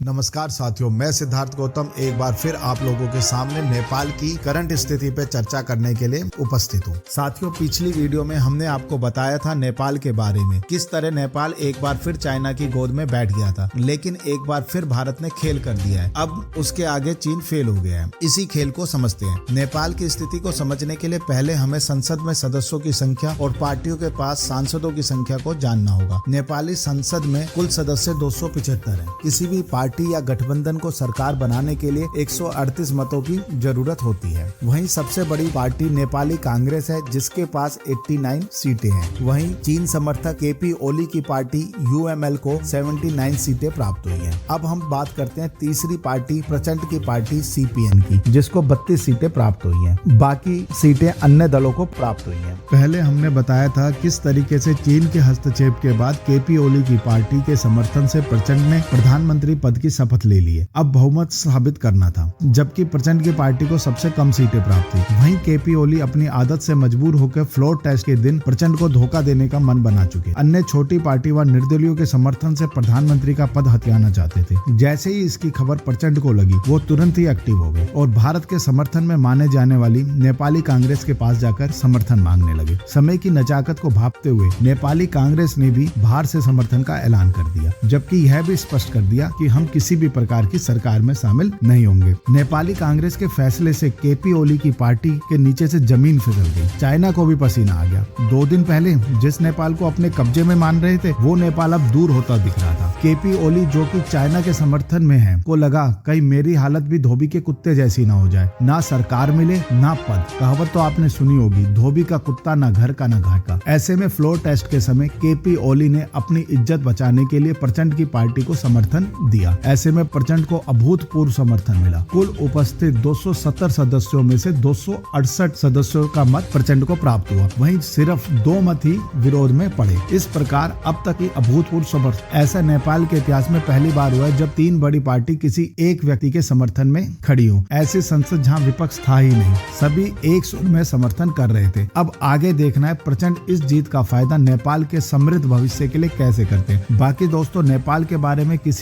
नमस्कार साथियों, मैं सिद्धार्थ गौतम एक बार फिर आप लोगों के सामने नेपाल की करंट स्थिति पे चर्चा करने के लिए उपस्थित हूँ। साथियों, पिछली वीडियो में हमने आपको बताया था नेपाल के बारे में, किस तरह नेपाल एक बार फिर चाइना की गोद में बैठ गया था, लेकिन एक बार फिर भारत ने खेल कर दिया है। अब उसके आगे चीन फेल हो गया है। इसी खेल को समझते हैं। नेपाल की स्थिति को समझने के लिए पहले हमें संसद में सदस्यों की संख्या और पार्टियों के पास सांसदों की संख्या को जानना होगा। नेपाली संसद में कुल सदस्य 275 है। किसी भी पार्टी या गठबंधन को सरकार बनाने के लिए 138 मतों की जरूरत होती है। वहीं सबसे बड़ी पार्टी नेपाली कांग्रेस है, जिसके पास 89 सीटें हैं। वहीं चीन समर्थक केपी ओली की पार्टी यूएमएल को 79 सीटें प्राप्त हुई हैं। अब हम बात करते हैं तीसरी पार्टी प्रचंड की पार्टी सीपीएन की, जिसको 32 सीटें प्राप्त हुई हैं। बाकी सीटें अन्य दलों को प्राप्त हुई हैं। पहले हमने बताया था किस तरीके से चीन के हस्तक्षेप के बाद केपी ओली की पार्टी के समर्थन से प्रचंड ने प्रधानमंत्री पद की शपथ ले ली है। अब बहुमत साबित करना था, जबकि प्रचंड की पार्टी को सबसे कम सीटें प्राप्त हुई। वहीं केपी ओली अपनी आदत से मजबूर होकर फ्लोर टेस्ट के दिन प्रचंड को धोखा देने का मन बना चुके। अन्य छोटी पार्टी व निर्दलीयों के समर्थन से प्रधानमंत्री का पद हथियाना चाहते थे। जैसे ही इसकी खबर प्रचंड को लगी, वो तुरंत ही एक्टिव हो गए और भारत के समर्थन में माने जाने वाली नेपाली कांग्रेस के पास जाकर समर्थन मांगने लगे। समय की नजाकत को भांपते हुए नेपाली कांग्रेस ने भी बाहर से समर्थन का ऐलान कर दिया, जबकि यह भी स्पष्ट कर दिया कि हम किसी भी प्रकार की सरकार में शामिल नहीं होंगे। नेपाली कांग्रेस के फैसले से केपी ओली की पार्टी के नीचे से जमीन फिसल गई। चाइना को भी पसीना आ गया। 2 दिन पहले जिस नेपाल को अपने कब्जे में मान रहे थे, वो नेपाल अब दूर होता दिख रहा था। केपी ओली, जो कि चाइना के समर्थन में है, को लगा कहीं मेरी हालत भी धोबी के कुत्ते जैसी ना हो जाए, ना सरकार मिले ना पद। कहावत तो आपने सुनी होगी, धोबी का कुत्ता ना घर का ना घाट का। ऐसे में फ्लोर टेस्ट के समय केपी ओली ने अपनी इज्जत बचाने के लिए प्रचंड की पार्टी को समर्थन दिया। ऐसे में प्रचंड को अभूतपूर्व समर्थन मिला। कुल उपस्थित 270 सदस्यों में से 268 सदस्यों का मत प्रचंड को प्राप्त हुआ। वहीं सिर्फ 2 मत ही विरोध में पड़े। इस प्रकार अब तक की अभूतपूर्व समर्थन ऐसा नेपाल के इतिहास में पहली बार हुआ है जब 3 बड़ी पार्टी किसी एक व्यक्ति के समर्थन में खड़ी हो। ऐसी संसद जहां विपक्ष था ही नहीं, सभी एक सुर में समर्थन कर रहे थे। अब आगे देखना है प्रचंड इस जीत का फायदा नेपाल के समृद्ध भविष्य के लिए कैसे करते हैं। बाकी दोस्तों, नेपाल के बारे में किसी